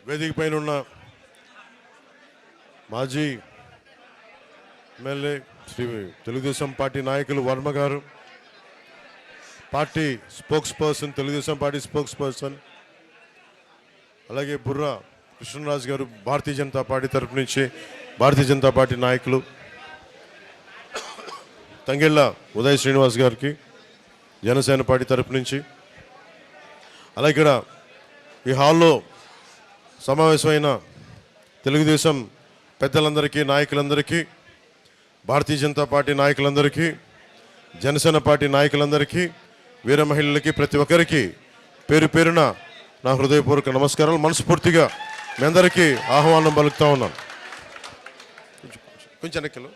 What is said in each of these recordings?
వేదిక పైన ఉన్న మాజీ ఎమ్మెల్యే శ్రీ తెలుగుదేశం పార్టీ నాయకులు వర్మ గారు, party spokes person, Telugu Desam party spokes person, అలాగే బుర్రా కృష్ణరాజు గారు భారతీయ జనతా పార్టీ తరపు నుంచి భారతీయ జనతా పార్టీ నాయకులు, తంగెళ్ళ ఉదయ్ శ్రీనివాస్ గారికి జనసేన పార్టీ తరపు నుంచి, అలాగే ఇక్కడ ఈ హాల్లో సమావేశమైన తెలుగుదేశం పెద్దలందరికీ, నాయకులందరికీ, భారతీయ జనతా పార్టీ నాయకులందరికీ, జనసేన పార్టీ నాయకులందరికీ, వీర మహిళలకి, ప్రతి ఒక్కరికి పేరు పేరున నా హృదయపూర్వక నమస్కారాలు. మనస్ఫూర్తిగా మీ అందరికీ ఆహ్వానం పలుకుతా ఉన్నాను. కొంచెం వెనకలు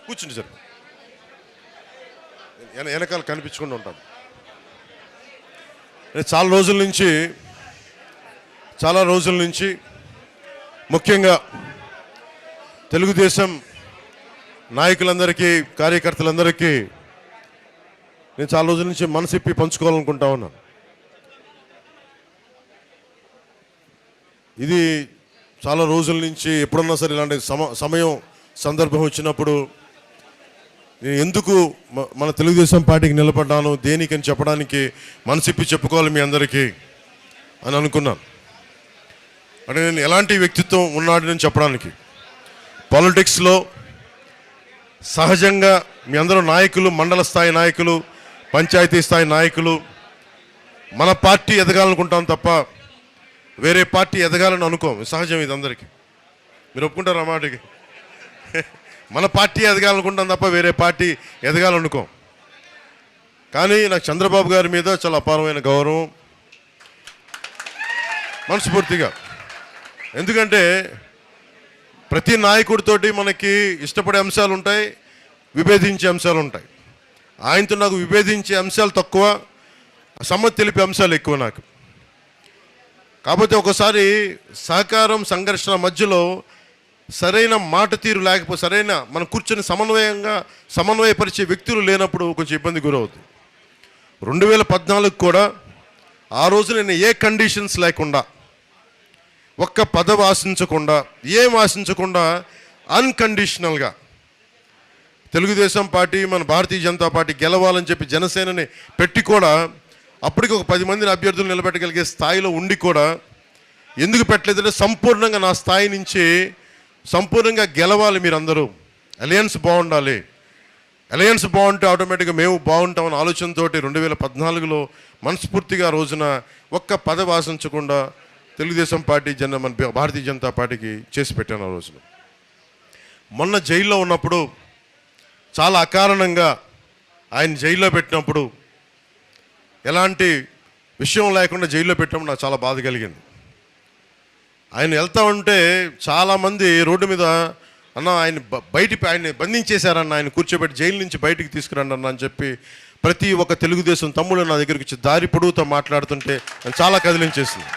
కూర్చుండి సార్, వెనకాల కనిపించకుండా ఉంటాను. నేను చాలా రోజుల నుంచి ముఖ్యంగా తెలుగుదేశం నాయకులందరికీ, కార్యకర్తలందరికీ నేను చాలా రోజుల నుంచి మనసిప్పి పంచుకోవాలనుకుంటా ఉన్నాను. ఇది చాలా రోజుల నుంచి ఎప్పుడన్నా సరే ఇలాంటి సమయం సందర్భం వచ్చినప్పుడు నేను ఎందుకు మన తెలుగుదేశం పార్టీకి నిలబడ్డాను, దేనికని చెప్పడానికి మనసిప్పి చెప్పుకోవాలి మీ అందరికీ అని అనుకున్నాను. అంటే నేను ఎలాంటి వ్యక్తిత్వం ఉన్నాడని చెప్పడానికి. పాలిటిక్స్లో సహజంగా మీ అందరూ నాయకులు, మండల స్థాయి నాయకులు, పంచాయతీ స్థాయి నాయకులు, మన పార్టీ ఎదగాలనుకుంటాం తప్ప వేరే పార్టీ ఎదగాలని అనుకోం. సహజం ఇది అందరికీ. మీరు ఒప్పుకుంటారు ఆ మాటకి? మన పార్టీ ఎదగాలనుకుంటాం తప్ప వేరే పార్టీ ఎదగాలనుకోం. కానీ నాకు చంద్రబాబు గారి మీద చాలా అపారమైన గౌరవం, మనస్ఫూర్తిగా. ఎందుకంటే ప్రతి నాయకుడితోటి మనకి ఇష్టపడే అంశాలు ఉంటాయి, విభేదించే అంశాలు ఉంటాయి. ఆయనతో నాకు విభేదించే అంశాలు తక్కువ, సమ్మతి తెలిపే అంశాలు ఎక్కువ నాకు. కాకపోతే ఒకసారి సహకారం, సంఘర్షణ మధ్యలో సరైన మాట తీరు లేకపోతే, సరైన మనం కూర్చొని సమన్వయపరిచే వ్యక్తులు లేనప్పుడు కొంచెం ఇబ్బంది గురవుతుంది. 2014 కూడా ఆ రోజు నేను ఏ కండిషన్స్ లేకుండా, ఒక్క పదవి ఆశించకుండా, ఏం ఆశించకుండా అన్కండిషనల్గా తెలుగుదేశం పార్టీ, మన భారతీయ జనతా పార్టీ గెలవాలని చెప్పి జనసేనని పెట్టి కూడా అప్పటికి ఒక 10 మందిని అభ్యర్థులు నిలబెట్టగలిగే స్థాయిలో ఉండి కూడా ఎందుకు పెట్టలేదంటే సంపూర్ణంగా నా స్థాయి నుంచి సంపూర్ణంగా గెలవాలి, మీరందరూ అలయన్స్ బాగుండాలి, అలయన్స్ బాగుంటే ఆటోమేటిక్గా మేము బాగుంటామని ఆలోచనతో 2014లో మనస్ఫూర్తిగా రోజున ఒక్క పదవి ఆశించకుండా తెలుగుదేశం పార్టీ మన భారతీయ జనతా పార్టీకి చేసి పెట్టాను. ఆ రోజున మొన్న జైల్లో ఉన్నప్పుడు చాలా అకారణంగా ఆయన జైల్లో పెట్టినప్పుడు, ఎలాంటి విషయం లేకుండా జైల్లో పెట్టినప్పుడు నాకు చాలా బాధ కలిగింది. ఆయన వెళ్తా ఉంటే చాలామంది రోడ్డు మీద అన్న ఆయన్ని బంధించేశారన్న, ఆయన కూర్చోబెట్టి జైలు నుంచి బయటికి తీసుకురండి అన్న అని చెప్పి ప్రతి ఒక్క తెలుగుదేశం తమ్ముడు నా దగ్గరికి వచ్చి దారి పొడుగుతో మాట్లాడుతుంటే చాలా కదిలించేసింది.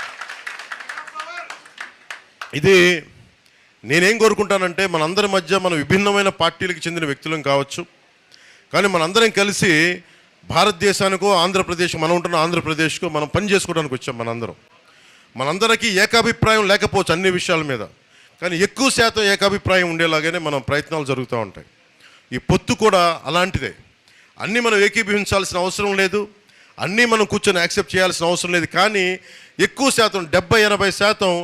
ఇది నేనేం కోరుకుంటానంటే, మనందరి మధ్య మన విభిన్నమైన పార్టీలకు చెందిన వ్యక్తులం కావచ్చు, కానీ మనందరం కలిసి భారతదేశానికో, ఆంధ్రప్రదేశ్, మనం ఉంటున్న ఆంధ్రప్రదేశ్కో మనం పని చేసుకోవడానికి వచ్చాం. మనందరికీ ఏకాభిప్రాయం లేకపోవచ్చు అన్ని విషయాల మీద, కానీ ఎక్కువ శాతం ఏకాభిప్రాయం ఉండేలాగానే మనం ప్రయత్నాలు జరుగుతూ ఉంటాయి. ఈ పొత్తు కూడా అలాంటిదే. అన్నీ మనం ఏకీభవించాల్సిన అవసరం లేదు, అన్నీ మనం కూర్చొని యాక్సెప్ట్ చేయాల్సిన అవసరం లేదు, కానీ ఎక్కువ శాతం 70-80%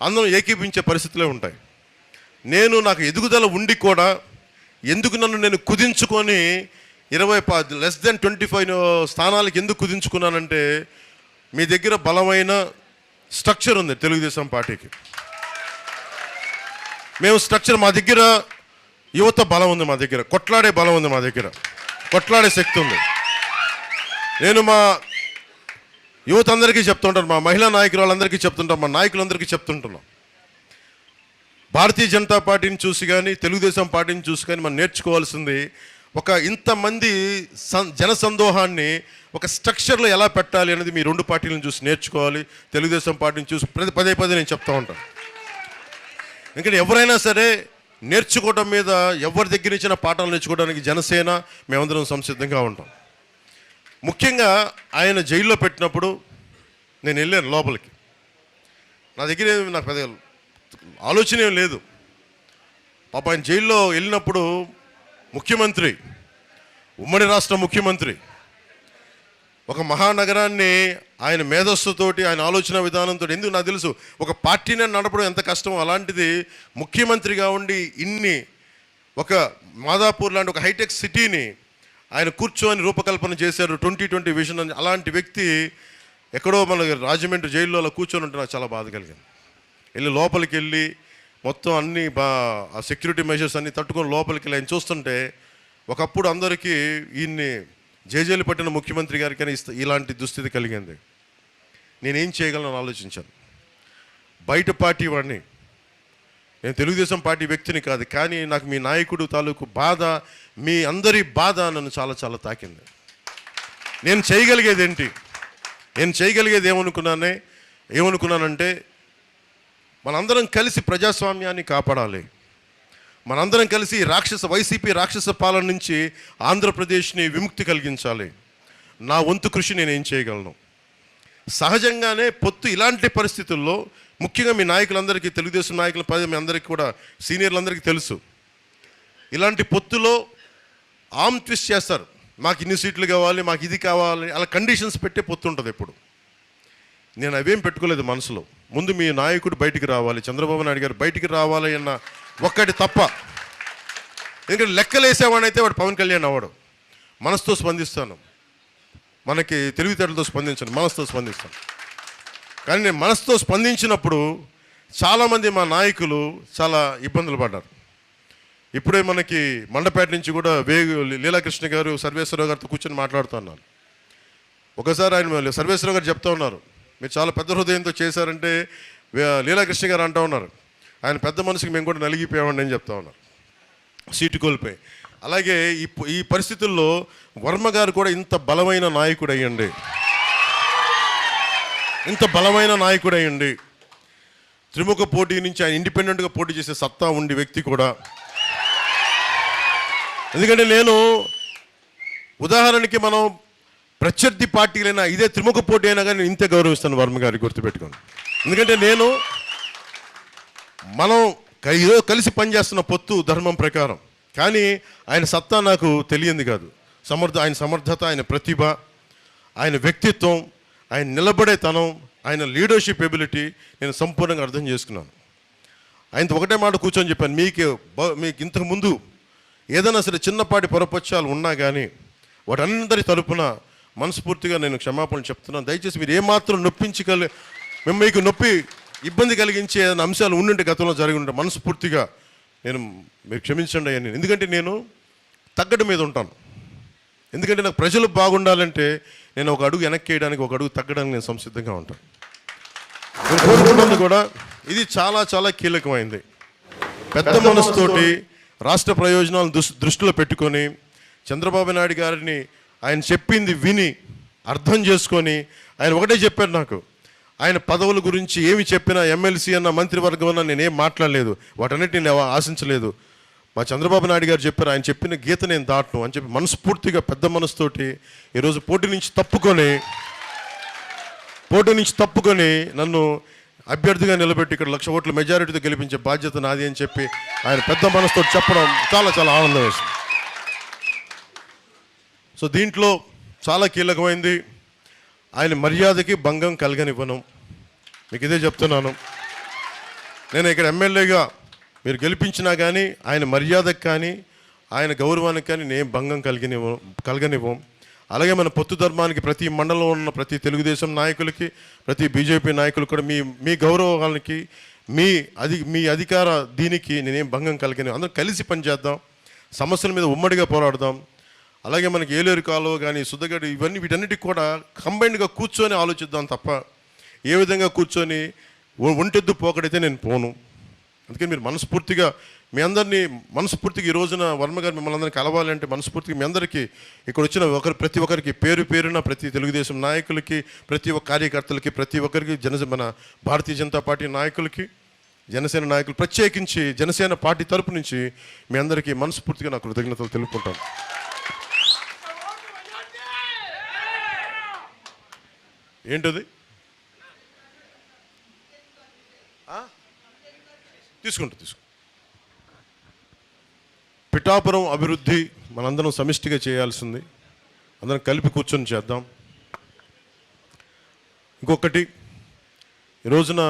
అందరం ఏకీభించే పరిస్థితులే ఉంటాయి. నాకు ఎదుగుదల ఉండి కూడా ఎందుకు నన్ను నేను కుదించుకొని 25 స్థానాలకు ఎందుకు కుదించుకున్నానంటే, మీ దగ్గర బలమైన స్ట్రక్చర్ ఉంది తెలుగుదేశం పార్టీకి. మేము స్ట్రక్చర్, మా దగ్గర యువత బలం ఉంది, మా దగ్గర కొట్లాడే బలం ఉంది, మా దగ్గర కొట్లాడే శక్తి ఉంది. నేను మా యువత అందరికీ చెప్తుంటాను, మా మహిళా నాయకురాళ్ళందరికీ చెప్తుంటాం, మా నాయకులందరికీ చెప్తుంటున్నాం, భారతీయ జనతా పార్టీని చూసి కానీ, తెలుగుదేశం పార్టీని చూసి కానీ మనం నేర్చుకోవాల్సింది, ఒక ఇంతమంది జనసందోహాన్ని ఒక స్ట్రక్చర్లో ఎలా పెట్టాలి అనేది మీ రెండు పార్టీలను చూసి నేర్చుకోవాలి. తెలుగుదేశం పార్టీని చూసి పదే నేను చెప్తూ ఉంటాను. ఎందుకంటే ఎవరైనా సరే నేర్చుకోవడం మీద, ఎవరి దగ్గర ఇచ్చిన పాఠాలు నేర్చుకోవడానికి జనసేన మేమందరం సంసిద్ధంగా ఉంటాం. ముఖ్యంగా ఆయన జైల్లో పెట్టినప్పుడు నేను వెళ్ళాను లోపలికి. నా దగ్గర నాకు పెద్ద ఆలోచన ఏం లేదు. పాప ఆయన జైల్లో వెళ్ళినప్పుడు ముఖ్యమంత్రి, ఉమ్మడి రాష్ట్ర ముఖ్యమంత్రి, ఒక మహానగరాన్ని ఆయన మేధస్సుతోటి, ఆయన ఆలోచన విధానంతో, ఎందుకు నాకు తెలుసు ఒక పార్టీని నడపడం ఎంత కష్టమో, అలాంటిది ముఖ్యమంత్రిగా ఉండి ఇన్ని ఒక మాదాపూర్ లాంటి ఒక హైటెక్ సిటీని ఆయన కూర్చొని రూపకల్పన చేశారు, 2020 విజన్ అని. అలాంటి వ్యక్తి ఎక్కడో మన రాజమండ్రి జైల్లో అలా కూర్చొని ఉంటే నాకు చాలా బాధ కలిగింది. వెళ్ళి లోపలికి వెళ్ళి మొత్తం అన్ని ఆ సెక్యూరిటీ మెజర్స్ అన్ని తట్టుకొని లోపలికి వెళ్ళి ఆయన చూస్తుంటే, ఒకప్పుడు అందరికీ ఈయన్ని జేజేలు పట్టిన ముఖ్యమంత్రి గారికి ఇలాంటి దుస్థితి కలిగింది. నేనేం చేయగలను ఆలోచించాను. బయట పార్టీ వాడిని, నేను తెలుగుదేశం పార్టీ వ్యక్తిని కాదు, కానీ నాకు మీ నాయకుడు తాలూకు బాధ, మీ అందరి బాధ నన్ను చాలా చాలా తాకింది. నేను చేయగలిగేది ఏంటి? నేను చేయగలిగేది ఏమనుకున్నానంటే మనందరం కలిసి ప్రజాస్వామ్యాన్ని కాపాడాలి. మనందరం కలిసి వైసీపీ రాక్షస పాలన నుంచి ఆంధ్రప్రదేశ్ని విముక్తి కలిగించాలి. నా వంతు కృషి నేనేం చేయగలను? సహజంగానే పొత్తు ఇలాంటి పరిస్థితుల్లో, ముఖ్యంగా మీ నాయకులందరికీ, తెలుగుదేశం నాయకుల మీ అందరికీ కూడా, సీనియర్లందరికీ తెలుసు, ఇలాంటి పొత్తులో ఆమ్ ట్విస్ట్ చేస్తారు. మాకు ఇన్ని సీట్లు కావాలి, మాకు ఇది కావాలి, అలా కండిషన్స్ పెట్టే పొత్తు ఉంటుంది ఎప్పుడు. నేను అవేం పెట్టుకోలేదు మనసులో. ముందు మీ నాయకుడు బయటికి రావాలి, చంద్రబాబు నాయుడు గారు బయటికి రావాలి అన్న ఒక్కటి తప్ప. ఎందుకంటే లెక్కలేసేవాడైతే వాడు పవన్ కళ్యాణ్ అవ్వడు. మనసుతో స్పందిస్తాను, మనకి తెలివితేటలతో స్పందించను, మనసుతో స్పందిస్తాను. కానీ నేను మనసుతో స్పందించినప్పుడు చాలామంది మా నాయకులు చాలా ఇబ్బందులు పడ్డారు. ఇప్పుడే మనకి మండపేట నుంచి కూడా లీలాకృష్ణ గారు సర్వేశ్వరరావు గారితో కూర్చొని మాట్లాడుతున్నారు. ఒకసారి ఆయన సర్వేశ్వరరావు గారు చెప్తా ఉన్నారు, మీరు చాలా పెద్ద హృదయంతో చేశారంటే లీలాకృష్ణ గారు అంటూ ఉన్నారు, ఆయన పెద్ద మనసుకి మేము కూడా నలిగిపోయామండి అని చెప్తా ఉన్నారు, సీటు కోల్పోయి. అలాగే ఈ పరిస్థితుల్లో వర్మ గారు కూడా ఇంత బలమైన నాయకుడు అయ్యండి, త్రిముఖ పోటీ నుంచి ఆయన ఇండిపెండెంట్గా పోటీ చేసే సత్తా ఉండి వ్యక్తి కూడా. ఎందుకంటే నేను ఉదాహరణకి మనం ప్రత్యర్థి పార్టీలైనా, ఇదే త్రిముఖ పోటీ అయినా కానీ ఇంతే గౌరవిస్తాను వర్మ గారికి, గుర్తుపెట్టుకోండి. ఎందుకంటే మనం ఈరోజు కలిసి పనిచేస్తున్న పొత్తు ధర్మం ప్రకారం, కానీ ఆయన సత్తా నాకు తెలియంది కాదు. ఆయన సమర్థత, ఆయన ప్రతిభ, ఆయన వ్యక్తిత్వం, ఆయన నిలబడేతనం, ఆయన లీడర్షిప్ ఎబిలిటీ నేను సంపూర్ణంగా అర్థం చేసుకున్నాను. ఆయనతో ఒకటే మాట కూర్చొని చెప్పాను, మీకు ఇంతకుముందు ఏదైనా సరే చిన్నపాటి పొరపక్షాలు ఉన్నా కానీ వాటందరి తరపున మనస్ఫూర్తిగా నేను క్షమాపణలు చెప్తున్నాను. దయచేసి మీరు ఏమాత్రం మీకు ఇబ్బంది కలిగించే ఏదైనా అంశాలు ఉండుంటే, గతంలో జరిగి ఉంటే మనస్ఫూర్తిగా మీరు క్షమించండి అయ్యా. ఎందుకంటే నేను తగ్గడం మీద ఉంటాను. ఎందుకంటే నాకు ప్రజలు బాగుండాలంటే నేను ఒక అడుగు వెనక్కి వేయడానికి, ఒక అడుగు తగ్గడానికి నేను సంసిద్ధంగా ఉంటాను. నేను కోరుకున్నది కూడా ఇది చాలా చాలా కీలకమైంది. పెద్ద మనసుతోటి రాష్ట్ర ప్రయోజనాలను దృష్టిలో పెట్టుకొని చంద్రబాబు నాయుడు గారిని ఆయన చెప్పింది విని అర్థం చేసుకొని, ఆయన ఒకటే చెప్పారు నాకు, ఆయన పదవుల గురించి ఏమి చెప్పినా, ఎమ్మెల్సీ అన్న మంత్రివర్గం అన్న నేనేం మాట్లాడలేదు, వాటన్నిటిని నేను ఆశించలేదు. మా చంద్రబాబు నాయుడు గారు చెప్పారు, ఆయన చెప్పిన గీత నేను దాటను అని చెప్పి మనస్ఫూర్తిగా పెద్ద మనసుతోటి ఈరోజు పోటీ నుంచి తప్పుకొని నన్ను అభ్యర్థిగా నిలబెట్టి ఇక్కడ 1,00,000 ఓట్ల మెజారిటీతో గెలిపించే బాధ్యత నాది అని చెప్పి ఆయన పెద్ద మనసుతో చెప్పడం చాలా చాలా ఆనందం వేసింది. సో దీంట్లో చాలా కీలకమైంది, ఆయన మర్యాదకి భంగం కలగనివ్వను. మీకు ఇదే చెప్తున్నాను. నేను ఇక్కడ ఎమ్మెల్యేగా మీరు గెలిపించినా కానీ ఆయన మర్యాదకు కానీ ఆయన గౌరవానికి కానీ నేను భంగం కలగనివ్వం. అలాగే మన పొత్తు ధర్మానికి ప్రతి మండలంలో ఉన్న ప్రతి తెలుగుదేశం నాయకులకి, ప్రతి బీజేపీ నాయకులు కూడా మీ గౌరవానికి, మీ అధికార దీనికి నేనేం భంగం కలగనివ్వం. అందరం కలిసి పనిచేద్దాం, సమస్యల మీద ఉమ్మడిగా పోరాడదాం. అలాగే మనకి ఏలేరు కాలువ కానీ, సుద్దగడ్డ, వీటన్నిటికి కూడా కంబైన్డ్గా కూర్చొని ఆలోచిద్దాం తప్ప ఏ విధంగా కూర్చొని ఒంటెద్దు పోకడైతే నేను పోను. అందుకని మీరు మనస్ఫూర్తిగా ఈ రోజున వర్మ గారు మిమ్మల్ని అందరికీ కలవాలంటే మనస్ఫూర్తిగా మీ అందరికీ ఇక్కడ వచ్చిన ప్రతి ఒక్కరికి పేరున ప్రతి తెలుగుదేశం నాయకులకి, ప్రతి ఒక్క కార్యకర్తలకి, ప్రతి ఒక్కరికి మన భారతీయ జనతా పార్టీ నాయకులకి, జనసేన నాయకులు, ప్రత్యేకించి జనసేన పార్టీ తరపు నుంచి మీ అందరికీ మనస్ఫూర్తిగా నా కృతజ్ఞతలు తెలుపుకుంటాను. ఏంటది? తీసుకుంటా. పిఠాపురం అభివృద్ధి మనందరం సమిష్టిగా చేయాల్సింది, అందరం కలిపి కూర్చొని చేద్దాం. ఇంకొకటి, ఈ రోజున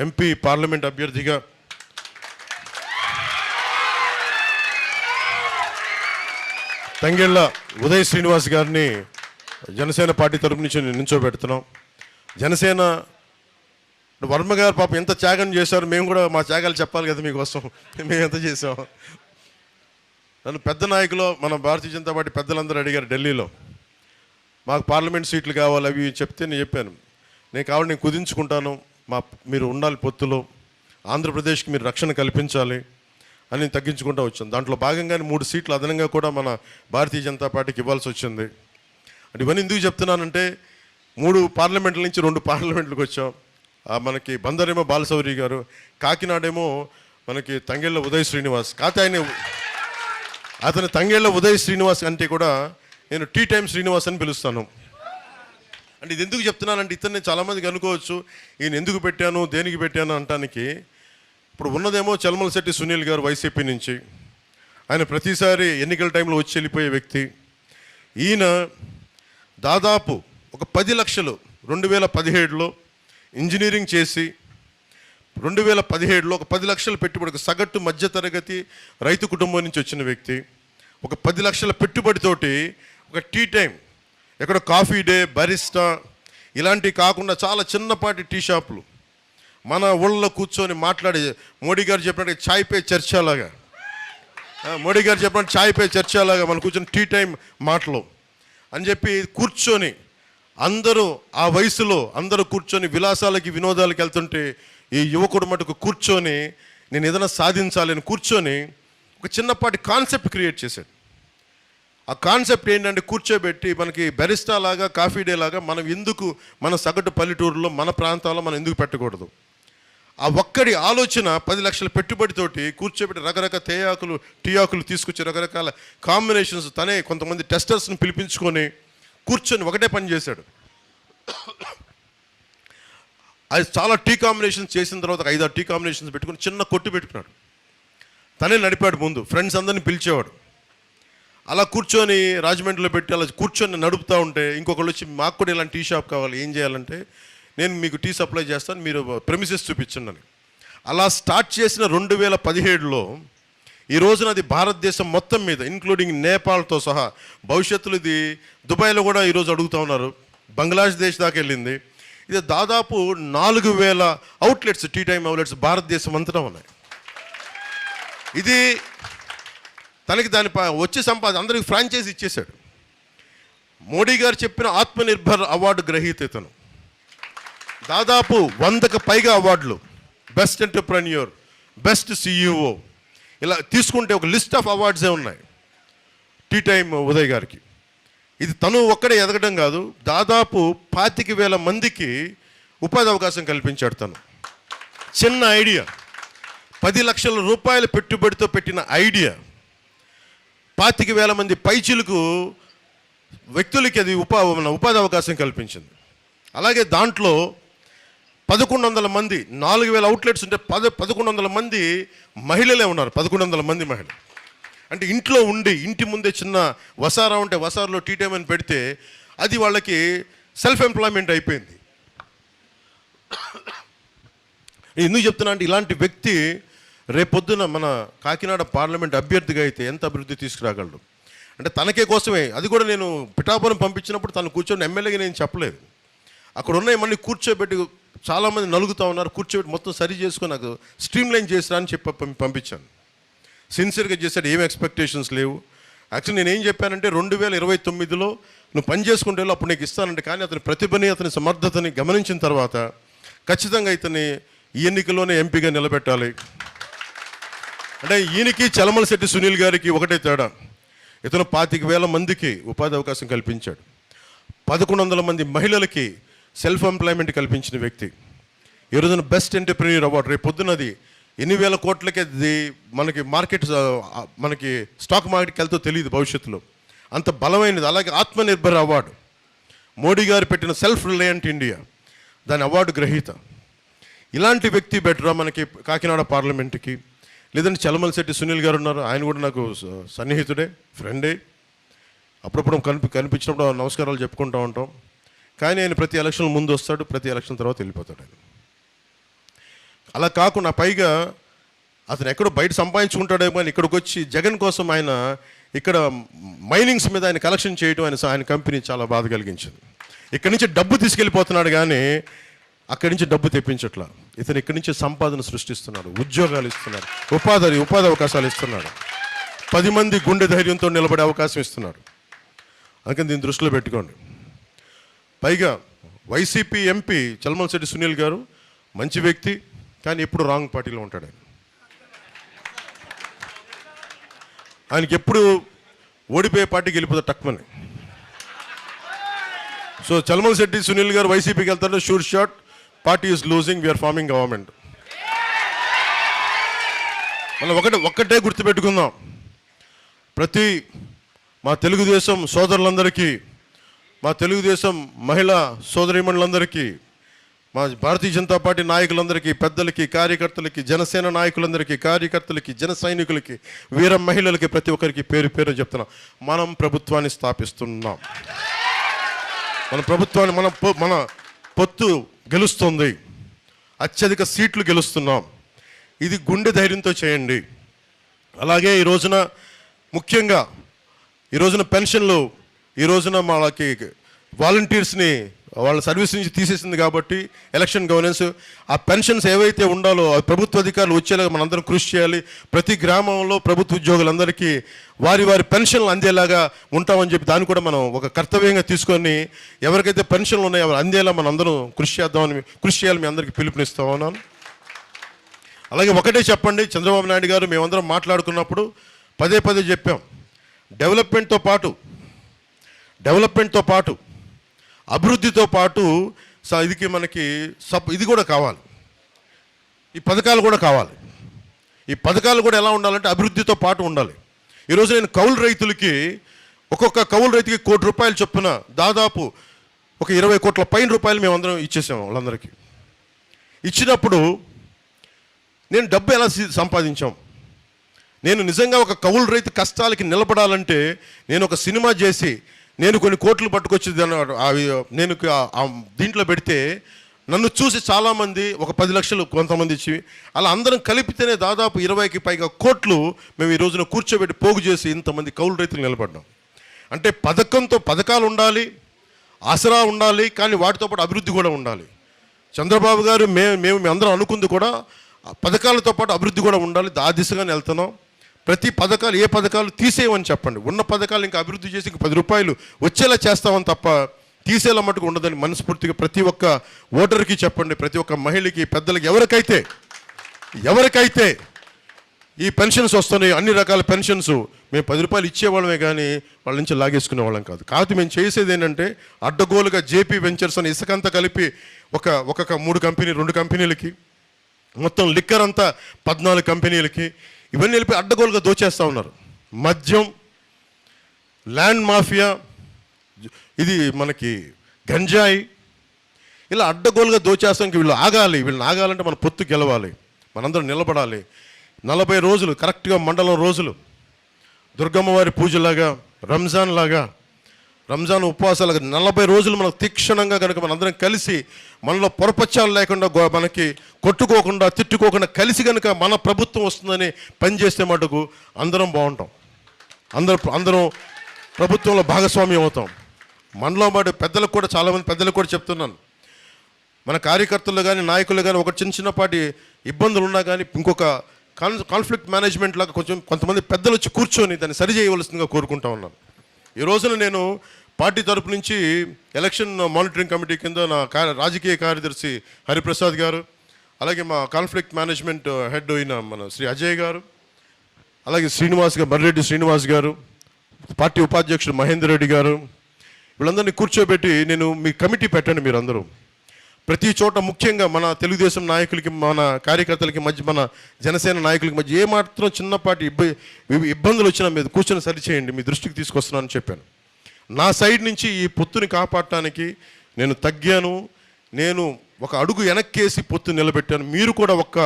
ఎంపీ పార్లమెంట్ అభ్యర్థిగా తంగెళ్ళ ఉదయ్ శ్రీనివాస్ గారిని జనసేన పార్టీ తరపు నుంచి నించోబెడుతున్నాం. జనసేన వర్మ గారు పాపం ఎంత త్యాగం చేశారు, మేము కూడా మా త్యాగాలు చెప్పాలి కదా మీకోసం. మేము ఎంత చేసాం. నన్ను పెద్ద నాయకులు మన భారతీయ జనతా పార్టీ పెద్దలందరూ అడిగారు ఢిల్లీలో, మాకు పార్లమెంట్ సీట్లు కావాలి అవి చెప్తే నేను చెప్పాను, నేను కావాలి నేను కుదించుకుంటాను, మీరు ఉండాలి పొత్తులో, ఆంధ్రప్రదేశ్కి మీరు రక్షణ కల్పించాలి అని తగ్గించుకుంటూ వచ్చాను. దాంట్లో భాగంగానే 3 సీట్లు అదనంగా కూడా మన భారతీయ జనతా పార్టీకి ఇవ్వాల్సి వచ్చింది. అంటే ఇవన్నీ ఎందుకు చెప్తున్నానంటే 3 పార్లమెంట్ల నుంచి 2 పార్లమెంట్లకు వచ్చాం. మనకి బందరేమో బాలశౌరి గారు, కాకినాడేమో మనకి తంగెళ్ళ ఉదయ్ శ్రీనివాస్. కాకపోతే అతని తంగెళ్ళ ఉదయ్ శ్రీనివాస్ అంటే కూడా నేను టీ టైమ్ శ్రీనివాస్ అని పిలుస్తాను. అంటే ఇది ఎందుకు చెప్తున్నానంటే ఇతన్ని చాలామందికి అనుకోవచ్చు ఈయన ఎందుకు పెట్టాను దేనికి పెట్టాను అంటానికి. ఇప్పుడు ఉన్నదేమో చలమలశెట్టి సునీల్ గారు వైసీపీ నుంచి, ఆయన ప్రతిసారి ఎన్నికల టైంలో వచ్చి వెళ్ళిపోయే వ్యక్తి. ఈయన దాదాపు ఒక 10 లక్షలు 2017లో ఇంజనీరింగ్ చేసి 2017లో ఒక 10 లక్షల పెట్టుబడి, ఒక సగటు మధ్యతరగతి రైతు కుటుంబం నుంచి వచ్చిన వ్యక్తి, ఒక 10 లక్షల పెట్టుబడితోటి ఒక టీ టైం, ఎక్కడ కాఫీ డే, బరిస్టా ఇలాంటివి కాకుండా చాలా చిన్నపాటి టీ షాపులు మన ఊళ్ళో కూర్చొని మాట్లాడి, మోడీ గారు చెప్పినట్టు చాయ్ పే చర్చలాగా, మోడీ గారు చెప్పినట్టు చాయ్ పే చర్చలాగా మనం కూర్చొని టీ టైం మాటలు అని చెప్పి కూర్చొని అందరూ ఆ వయసులో అందరూ కూర్చొని విలాసాలకి వినోదాలకి వెళ్తుంటే ఈ యువకుడు మటుకు కూర్చొని నేను ఏదైనా సాధించాలి అని కూర్చొని ఒక చిన్నపాటి కాన్సెప్ట్ క్రియేట్ చేశాడు. ఆ కాన్సెప్ట్ ఏంటంటే కూర్చోబెట్టి మనకి బెరిస్టా లాగా కాఫీ డే లాగా మనం ఎందుకు మన సగటు పల్లెటూరులో మన ప్రాంతాల్లో మనం ఎందుకు పెట్టకూడదు. ఆ ఒక్కడి ఆలోచన 10 లక్షల పెట్టుబడితోటి కూర్చోబెట్టి రకరకాల టీ ఆకులు తీసుకొచ్చి రకరకాల కాంబినేషన్స్ తనే కొంతమంది టెస్టర్స్ని పిలిపించుకొని కూర్చొని ఒకటే పని చేశాడు. అది చాలా టీ కాంబినేషన్స్ చేసిన తర్వాత 5-6 టీ కాంబినేషన్స్ పెట్టుకుని చిన్న కొట్టు పెట్టుకున్నాడు. తనే నడిపాడు, ముందు ఫ్రెండ్స్ అందరినీ పిలిచేవాడు. అలా కూర్చొని రాజమండ్రిలో పెట్టి అలా కూర్చొని నడుపుతూ ఉంటే ఇంకొకళ్ళు వచ్చి మాకు కూడా ఇలాంటి టీ షాప్ కావాలి, ఏం చేయాలంటే నేను మీకు టీ సప్లై చేస్తాను, మీరు ప్రెమిసెస్ చూపించండి అని. అలా స్టార్ట్ చేసిన 2017లో ఈ రోజున అది భారతదేశం మొత్తం మీద ఇంక్లూడింగ్ నేపాల్తో సహా, భవిష్యత్తులో ఇది దుబాయ్లో కూడా ఈరోజు అడుగుతూ ఉన్నారు, బంగ్లాదేశ్ దాకా వెళ్ళింది. ఇది దాదాపు 4000 అవుట్లెట్స్, టీ టైమ్ అవుట్లెట్స్ భారతదేశం అంతటా ఉన్నాయి. ఇది తనకి దాని వచ్చే సంపాదన అందరికి ఫ్రాంచైజ్ ఇచ్చేశాడు. మోడీ గారు చెప్పిన ఆత్మనిర్భర్ అవార్డు గ్రహీత ఇతను. దాదాపు 100కు పైగా అవార్డులు, బెస్ట్ ఎంటర్ప్రెన్యూర్, బెస్ట్ సిఇఓ, ఇలా తీసుకుంటే ఒక లిస్ట్ ఆఫ్ అవార్డ్సే ఉన్నాయి టీ టైమ్ ఉదయ్ గారికి. ఇది తను ఒక్కడే ఎదగడం కాదు, దాదాపు 25,000 మందికి ఉపాధి అవకాశం కల్పించాడు. తను చిన్న ఐడియా, 10 లక్షల రూపాయల పెట్టుబడితో పెట్టిన ఐడియా 25,000 మంది పైచిలకు వ్యక్తులకి అది ఉపాధి అవకాశం కల్పించింది. అలాగే దాంట్లో 1100 మంది, 4,000 అవుట్లెట్స్ ఉంటే 1100 మంది మహిళలే ఉన్నారు. 1100 మంది మహిళలు అంటే ఇంట్లో ఉండి ఇంటి ముందే చిన్న వసారా ఉంటే వసారాలో టీ టైం అని పెడితే అది వాళ్ళకి సెల్ఫ్ ఎంప్లాయ్మెంట్ అయిపోయింది. ఎందుకు చెప్తున్నా అంటే ఇలాంటి వ్యక్తి రేపొద్దున మన కాకినాడ పార్లమెంట్ అభ్యర్థిగా అయితే ఎంత అభివృద్ధి తీసుకురాగలడు అంటే తనకే కోసమే. అది కూడా నేను పిఠాపురం పంపించినప్పుడు తను కూర్చొని ఎమ్మెల్యేగా నేను చెప్పలేదు, అక్కడ ఉన్నాయి మళ్ళీ కూర్చోబెట్టి చాలామంది నలుగుతూ ఉన్నారు, కూర్చోబెట్టి మొత్తం సరి చేసుకొని నాకు స్ట్రీమ్ లైన్ చేసిరా అని చెప్పి పంపించాను. సిన్సియర్గా చేశాడు, ఏం ఎక్స్పెక్టేషన్స్ లేవు. యాక్చువల్లీ నేను ఏం చెప్పానంటే 2029లో నువ్వు పని చేసుకుంటే అప్పుడు నీకు ఇస్తానంటే, కానీ అతని ప్రతిభని అతని సమర్థతని గమనించిన తర్వాత ఖచ్చితంగా ఇతన్ని ఈ ఎన్నికల్లోనే ఎంపీగా నిలబెట్టాలి. అంటే ఈయనకి చలమలశెట్టి సునీల్ గారికి ఒకటే తేడా, ఇతను 25,000 మందికి ఉపాధి అవకాశం కల్పించాడు, 1100 మంది మహిళలకి సెల్ఫ్ ఎంప్లాయ్మెంట్ కల్పించిన వ్యక్తి. ఈ రోజున బెస్ట్ ఎంటర్ప్రెన్యూర్ అవార్డు రేపు పొద్దున్నది ఎన్ని వేల కోట్లకి అది మనకి మార్కెట్, మనకి స్టాక్ మార్కెట్కి వెళ్తే తెలియదు భవిష్యత్తులో, అంత బలమైనది. అలాగే ఆత్మనిర్భర్ అవార్డు మోడీ గారు పెట్టిన సెల్ఫ్ రిలయంట్ ఇండియా, దాని అవార్డు గ్రహీత. ఇలాంటి వ్యక్తి బెటరా మనకి కాకినాడ పార్లమెంట్కి? లేదంటే చలమలశెట్టి సునీల్ గారు ఉన్నారు, ఆయన కూడా నాకు సన్నిహితుడే, ఫ్రెండే. అప్పుడప్పుడు కనిపించినప్పుడు నమస్కారాలు చెప్పుకుంటూ ఉంటాం. కానీ ఆయన ప్రతి ఎలక్షన్ ముందు వస్తాడు, ప్రతి ఎలక్షన్ తర్వాత వెళ్ళిపోతాడు ఆయన. అలా కాకుండా పైగా అతను ఎక్కడో బయట సంపాదించుకుంటాడేమో అని ఇక్కడికి వచ్చి జగన్ కోసం ఆయన ఇక్కడ మైనింగ్స్ మీద ఆయన కలెక్షన్ చేయడం ఆయన కంపెనీ చాలా బాధ కలిగించింది. ఇక్కడి నుంచి డబ్బు తీసుకెళ్ళిపోతున్నాడు కానీ అక్కడి నుంచి డబ్బు తెప్పించట్లా. ఇతను ఇక్కడి నుంచి సంపాదన సృష్టిస్తున్నాడు, ఉద్యోగాలు ఇస్తున్నాడు, ఉపాధి అవకాశాలు ఇస్తున్నాడు, 10 మంది గుండె ధైర్యంతో నిలబడే అవకాశం ఇస్తున్నాడు. అందుకని దీన్ని దృష్టిలో పెట్టుకోండి. పైగా వైసీపీ ఎంపీ చలమలశెట్టి సునీల్ గారు మంచి వ్యక్తి, కానీ ఎప్పుడు రాంగ్ పార్టీలో ఉంటాడు ఆయనకి ఎప్పుడు ఓడిపోయే పార్టీకి వెళ్ళిపోతాడు టక్మని. సో చలమలశెట్టి సునీల్ గారు వైసీపీకి వెళ్తారు, sure shot party is losing, we are forming government. మనం ఒక్కటే గుర్తుపెట్టుకుందాం. ప్రతి మా తెలుగుదేశం సోదరులందరికీ, మా తెలుగుదేశం మహిళా సోదరీమణులందరికీ, మా భారతీయ జనతా పార్టీ నాయకులందరికీ, పెద్దలకి, కార్యకర్తలకి, జనసేన నాయకులందరికీ, కార్యకర్తలకి, జన సైనికులకి, వీర మహిళలకి, ప్రతి ఒక్కరికి పేరు పేరు చెప్తున్నాం, మనం ప్రభుత్వాన్ని స్థాపిస్తున్నాం. మన ప్రభుత్వాన్ని మన పొత్తు గెలుస్తుంది, అత్యధిక సీట్లు గెలుస్తున్నాం. ఇది గుండె ధైర్యంతో చేయండి. అలాగే ఈ రోజున ముఖ్యంగా ఈ రోజున పెన్షన్లు, ఈ రోజున వాళ్ళకి వాలంటీర్స్ని వాళ్ళ సర్వీస్ నుంచి తీసేసింది కాబట్టి ఎలక్షన్ గవర్నెన్స్, ఆ పెన్షన్స్ ఏవైతే ఉండాలో ఆ ప్రభుత్వ అధికారులు వచ్చేలాగా మనందరం కృషి చేయాలి. ప్రతి గ్రామంలో ప్రభుత్వ ఉద్యోగులందరికీ వారి పెన్షన్లు అందేలాగా ఉంటామని చెప్పి దాన్ని కూడా మనం ఒక కర్తవ్యంగా తీసుకొని ఎవరికైతే పెన్షన్లు ఉన్నాయో అవి అందేలా మనం అందరం కృషి చేయాలి. మీ అందరికీ పిలుపునిస్తా ఉన్నాను. అలాగే ఒకటే చెప్పండి, చంద్రబాబు నాయుడు గారు మేమందరం మాట్లాడుకున్నప్పుడు పదే చెప్పాం, డెవలప్మెంట్తో పాటు అభివృద్ధితో పాటు ఇది మనకి ఇది కూడా కావాలి, ఈ పథకాలు కూడా కావాలి. ఈ పథకాలు కూడా ఎలా ఉండాలంటే అభివృద్ధితో పాటు ఉండాలి. ఈరోజు నేను కౌలు రైతులకి, ఒక్కొక్క కౌలు రైతుకి ₹1 కోటి చొప్పున దాదాపు ఒక 20 కోట్ల పైన రూపాయలు మేమందరం ఇచ్చేసాము వాళ్ళందరికీ. ఇచ్చినప్పుడు నేను డబ్బు ఎలా సంపాదించాం? నేను నిజంగా ఒక కౌలు రైతు కష్టాలకి నిలబడాలంటే నేను ఒక సినిమా చేసి నేను కొన్ని కోట్లు పట్టుకొచ్చి నేను దీంట్లో పెడితే నన్ను చూసి చాలామంది ఒక 10 లక్షలు కొంతమంది ఇచ్చి అలా అందరం కలిపితేనే దాదాపు 20కి పైగా కోట్లు మేము ఈ రోజున కూర్చోబెట్టి పోగు చేసి ఇంతమంది కౌలు రైతులు నిలబడ్డాం. అంటే పథకాలు ఉండాలి, ఆసరా ఉండాలి, కానీ వాటితో పాటు అభివృద్ధి కూడా ఉండాలి. చంద్రబాబు గారు మేము అందరం అనుకుంది కూడా పథకాలతో పాటు అభివృద్ధి కూడా ఉండాలి. ఆ దిశగానే వెళ్తున్నాం. ప్రతి పథకాలు, ఏ పథకాలు తీసేయమని చెప్పండి, ఉన్న పథకాలు ఇంకా అభివృద్ధి చేసి ₹10 వచ్చేలా చేస్తామని తప్ప తీసేలా మటుకు ఉండదని మనస్ఫూర్తిగా ప్రతి ఒక్క ఓటర్కి చెప్పండి. ప్రతి ఒక్క మహిళకి, పెద్దలకి, ఎవరికైతే ఈ పెన్షన్స్ వస్తున్నాయి, అన్ని రకాల పెన్షన్స్ మేము ₹10 ఇచ్చేవాళ్ళమే కానీ వాళ్ళ నుంచి లాగేసుకునే వాళ్ళం కాదు. కాబట్టి మేము చేసేది ఏంటంటే అడ్డగోలుగా జేపీ వెంచర్స్ అని ఇసుకంతా కలిపి ఒక 2 కంపెనీలకి, మొత్తం లిక్కర్ అంతా 14 కంపెనీలకి, ఇవన్నీ వెళ్ళి అడ్డగోలుగా దోచేస్తూ ఉన్నారు. మద్యం, ల్యాండ్ మాఫియా, ఇది మనకి గంజాయి, ఇలా అడ్డగోలుగా దోచేస్తానికి వీళ్ళని ఆగాలంటే మన పొత్తు గెలవాలి, మనందరం నిలబడాలి. 40 రోజులు కరెక్ట్గా మండలం రోజులు దుర్గమ్మవారి పూజలాగా, రంజాన్ ఉపవాసాలుగా 40 రోజులు మనకు తీక్షణంగా కనుక మనందరం కలిసి మనలో పొరపచ్చాలు లేకుండా మనకి కొట్టుకోకుండా తిట్టుకోకుండా కలిసి కనుక మన ప్రభుత్వం వస్తుందని పనిచేస్తే మటుకు అందరం బాగుంటాం. అందరం ప్రభుత్వంలో భాగస్వామ్యం అవుతాం. మనలో మాట పెద్దలకు కూడా, చాలామంది పెద్దలకు కూడా చెప్తున్నాను, మన కార్యకర్తలు కానీ నాయకులు కానీ ఒక చిన్నపాటి ఇబ్బందులు ఉన్నా కానీ ఇంకొక కాన్ఫ్లిక్ట్ మేనేజ్మెంట్ లాగా కొంతమంది పెద్దలు వచ్చి కూర్చొని దాన్ని సరి చేయవలసిందిగా కోరుకుంటా ఉన్నాను. ఈ రోజున నేను పార్టీ తరపు నుంచి ఎలక్షన్ మానిటరింగ్ కమిటీ కింద నా రాజకీయ కార్యదర్శి హరిప్రసాద్ గారు, అలాగే మా కాన్ఫ్లిక్ట్ మేనేజ్మెంట్ హెడ్ అయిన మన శ్రీ అజయ్ గారు, అలాగే మర్రెడ్డి శ్రీనివాస్ గారు, పార్టీ ఉపాధ్యక్షుడు మహేందర్ రెడ్డి గారు, వీళ్ళందరినీ కూర్చోబెట్టి నేను మీ కమిటీ పెట్టండి. మీరందరూ ప్రతి చోట, ముఖ్యంగా మన తెలుగుదేశం నాయకులకి, మన కార్యకర్తలకి మధ్య, మన జనసేన నాయకులకి మధ్య ఏమాత్రం చిన్నపాటి ఇబ్బందులు వచ్చినా మీద కూర్చొని సరిచేయండి, మీ దృష్టికి తీసుకొస్తున్నానని చెప్పాను. నా సైడ్ నుంచి ఈ పొత్తుని కాపాడటానికి నేను తగ్గాను. నేను ఒక అడుగు వెనక్కేసి పొత్తు నిలబెట్టాను. మీరు కూడా ఒక్క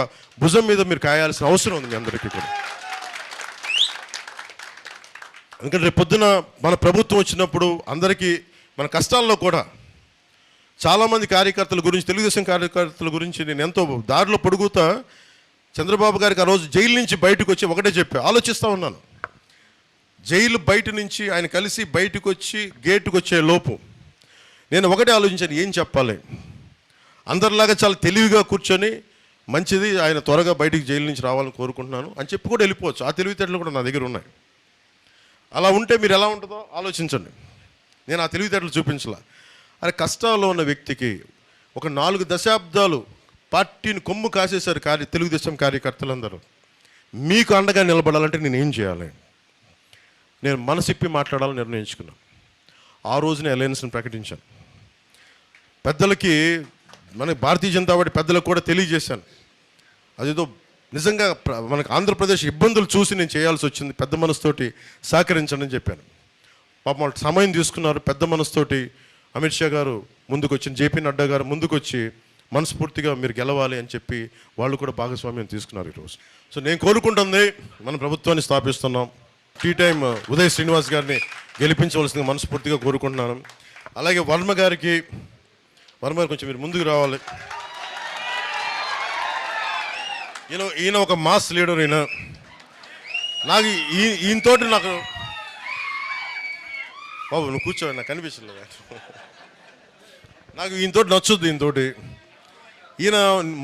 భుజం మీద మీరు కాయాల్సిన అవసరం ఉంది మీ అందరికీ కూడా. ఎందుకంటే రేపు పొద్దున మన ప్రభుత్వం వచ్చినప్పుడు అందరికీ మన కష్టాల్లో కూడా చాలామంది కార్యకర్తల గురించి, తెలుగుదేశం కార్యకర్తల గురించి నేను ఎంతో దారిలో పొడుగుతా చంద్రబాబు గారికి ఆ రోజు జైలు నుంచి బయటకు వచ్చి ఒకటే చెప్పా, ఆలోచిస్తూ ఉన్నాను. జైలు బయట నుంచి ఆయన కలిసి బయటకు వచ్చి గేటుకు వచ్చే లోపు నేను ఒకటే ఆలోచించాను, ఏం చెప్పాలి. అందరిలాగా చాలా తెలివిగా కూర్చొని మంచిది, ఆయన త్వరగా బయటికి జైలు నుంచి రావాలని కోరుకుంటున్నాను అని చెప్పి కూడా వెళ్ళిపోవచ్చు. ఆ తెలివితేటలు కూడా నా దగ్గర ఉన్నాయి. అలా ఉంటే మీరు ఎలా ఉంటుందో ఆలోచించండి. నేను ఆ తెలివితేటలు చూపించలా. అరే, కష్టాల్లో ఉన్న వ్యక్తికి ఒక 4 దశాబ్దాలు పార్టీని కొమ్ము కాసేశారు తెలుగుదేశం కార్యకర్తలందరూ. మీకు అండగా నిలబడాలంటే నేను ఏం చేయాలి? నేను మనసిప్పి మాట్లాడాలని నిర్ణయించుకున్నాను. ఆ రోజునే అలయన్స్ని ప్రకటించాను. పెద్దలకి, మన భారతీయ జనతా పార్టీ పెద్దలకు కూడా తెలియజేశాను. అదేదో నిజంగా మనకు ఆంధ్రప్రదేశ్ ఇబ్బందులు చూసి నేను చేయాల్సి వచ్చింది, పెద్ద మనసుతోటి సహకరించండి అని చెప్పాను. పాపం వాళ్ళు సమయం తీసుకున్నారు. పెద్ద మనసుతోటి అమిత్ షా గారు ముందుకు వచ్చి, జేపీ నడ్డా గారు ముందుకు వచ్చి మనస్ఫూర్తిగా మీరు గెలవాలి అని చెప్పి వాళ్ళు కూడా భాగస్వామ్యం తీసుకున్నారు ఈరోజు. సో నేను కోరుకుంటుంది, మన ప్రభుత్వాన్ని స్థాపిస్తున్నాం. టీ టైం ఉదయ్ శ్రీనివాస్ గారిని గెలిపించవలసింది మనస్ఫూర్తిగా కోరుకుంటున్నాను. అలాగే వర్మ గారు కొంచెం మీరు ముందుకు రావాలి. ఈయన ఒక మాస్ లీడర్. నాకు ఈయనతోటి నాకు, బాబు నువ్వు కూర్చోండి, నాకు కనిపించలేదు. నాకు ఈయనతోటి నచ్చుద్ది. ఈయన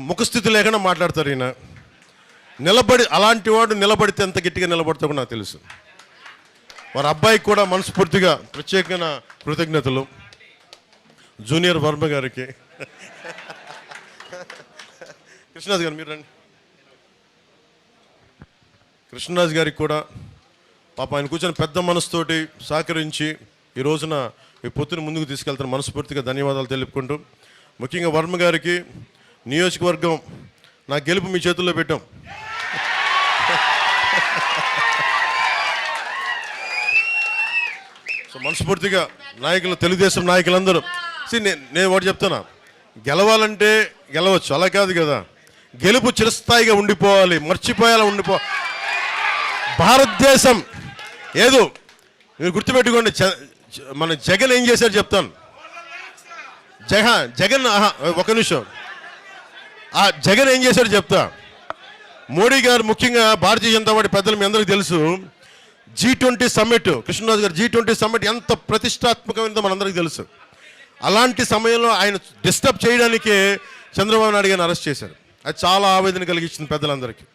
ముఖస్థితి లేకుండా మాట్లాడతారు. ఈయన అలాంటి వాడు నిలబడితే ఎంత గట్టిగా నిలబడతాడో నాకు తెలుసు. వారి అబ్బాయికి కూడా మనస్ఫూర్తిగా ప్రత్యేకమైన కృతజ్ఞతలు. జూనియర్ వర్మ గారికి. కృష్ణరాజు గారు మీరు రండి. కృష్ణరాజు గారికి కూడా పాప ఆయన కూర్చొని పెద్ద మనసుతోటి సహకరించి ఈ రోజున ఈ పొత్తుని ముందుకు తీసుకెళ్తాను మనస్ఫూర్తిగా ధన్యవాదాలు తెలుపుకుంటూ, ముఖ్యంగా వర్మ గారికి నియోజకవర్గం నా గెలుపు మీ చేతుల్లో పెట్టాం. సో మనస్ఫూర్తిగా నాయకులు, తెలుగుదేశం నాయకులందరూ నేను ఒకటి చెప్తున్నా, గెలవాలంటే గెలవచ్చు, అలా కాదు కదా. గెలుపు చిరస్థాయిగా ఉండిపోవాలి, మర్చిపోయేలా భారతదేశం ఏదో మీరు గుర్తుపెట్టుకోండి. మన జగన్ ఏం చేశారు చెప్తాను. జగన్ ఒక నిమిషం, ఆ జగన్ ఏం చేశాడు చెప్తా. మోడీ గారు, ముఖ్యంగా భారతీయ జనతా పార్టీ పెద్దలు మీ అందరికీ తెలుసు, G20 సమ్మిట్, కృష్ణరాజు గారు G20 సమ్మిట్ ఎంత ప్రతిష్టాత్మకమైనదో మనందరికీ తెలుసు. అలాంటి సమయంలో ఆయన డిస్టర్బ్ చేయడానికే చంద్రబాబు నాయుడు గారిని అరెస్ట్ చేశారు. అది చాలా ఆవేదన కలిగించింది పెద్దలందరికీ.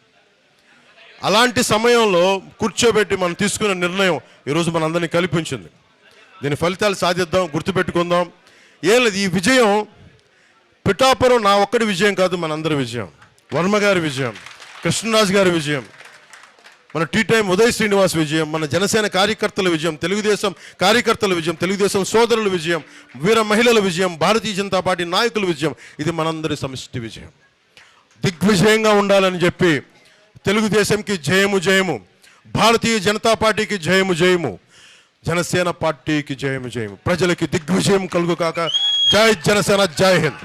అలాంటి సమయంలో కూర్చోబెట్టి మనం తీసుకున్న నిర్ణయం ఈరోజు మనందరినీ కల్పించింది. దీని ఫలితాలు సాధిద్దాం, గుర్తుపెట్టుకుందాం. ఏం లేదు, ఈ విజయం పిఠాపురం నా ఒక్కడి విజయం కాదు, మనందరి విజయం. వర్మ గారి విజయం, కృష్ణరాజు గారి విజయం, మన టీ టైం ఉదయ్ శ్రీనివాస్ విజయం, మన జనసేన కార్యకర్తల విజయం, తెలుగుదేశం కార్యకర్తల విజయం, తెలుగుదేశం సోదరుల విజయం, వీర మహిళల విజయం, భారతీయ జనతా పార్టీ నాయకుల విజయం. ఇది మనందరి సమిష్టి విజయం. దిగ్విజయంగా ఉండాలని చెప్పి తెలుగుదేశంకి జయము జయము, భారతీయ జనతా పార్టీకి జయము జయము, జనసేన పార్టీకి జయము జయము, ప్రజలకి దిగ్విజయం కలుగు కాక. జై జనసేన, జై హింద్.